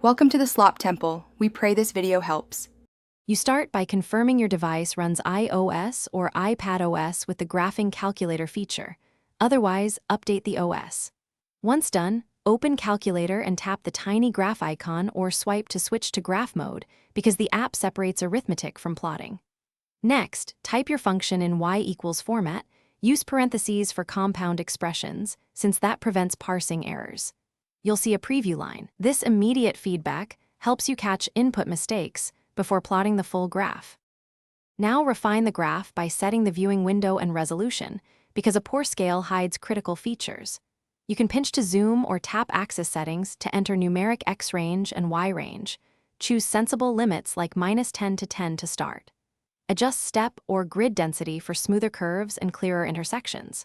Welcome to the Slop Temple. We pray this video helps. You start by confirming your device runs iOS or iPadOS with the graphing calculator feature. Otherwise, update the OS. Once done, open Calculator and tap the tiny graph icon or swipe to switch to graph mode because the app separates arithmetic from plotting. Next, type your function in y== format. Use parentheses for compound expressions, since that prevents parsing errors. You'll see a preview line. This immediate feedback helps you catch input mistakes before plotting the full graph. Now refine the graph by setting the viewing window and resolution, because a poor scale hides critical features. You can pinch to zoom or tap axis settings to enter numeric X range and Y range. Choose sensible limits like -10 to 10 to start. Adjust step or grid density for smoother curves and clearer intersections.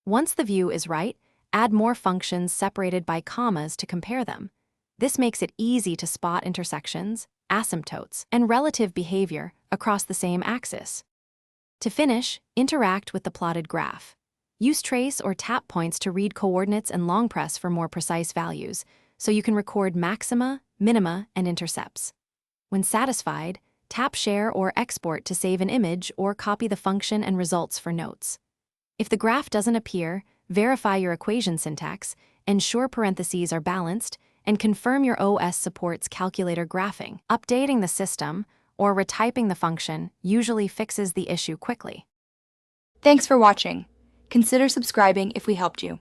Once the view is right, add more functions separated by commas to compare them. This makes it easy to spot intersections, asymptotes, and relative behavior across the same axis. To finish, interact with the plotted graph. Use trace or tap points to read coordinates and long press for more precise values, so you can record maxima, minima, and intercepts. When satisfied, tap Share or Export to save an image or copy the function and results for notes. If the graph doesn't appear, verify your equation syntax, ensure parentheses are balanced, and confirm your OS supports calculator graphing. Updating the system or retyping the function usually fixes the issue quickly. Thanks for watching. Consider subscribing if we helped you.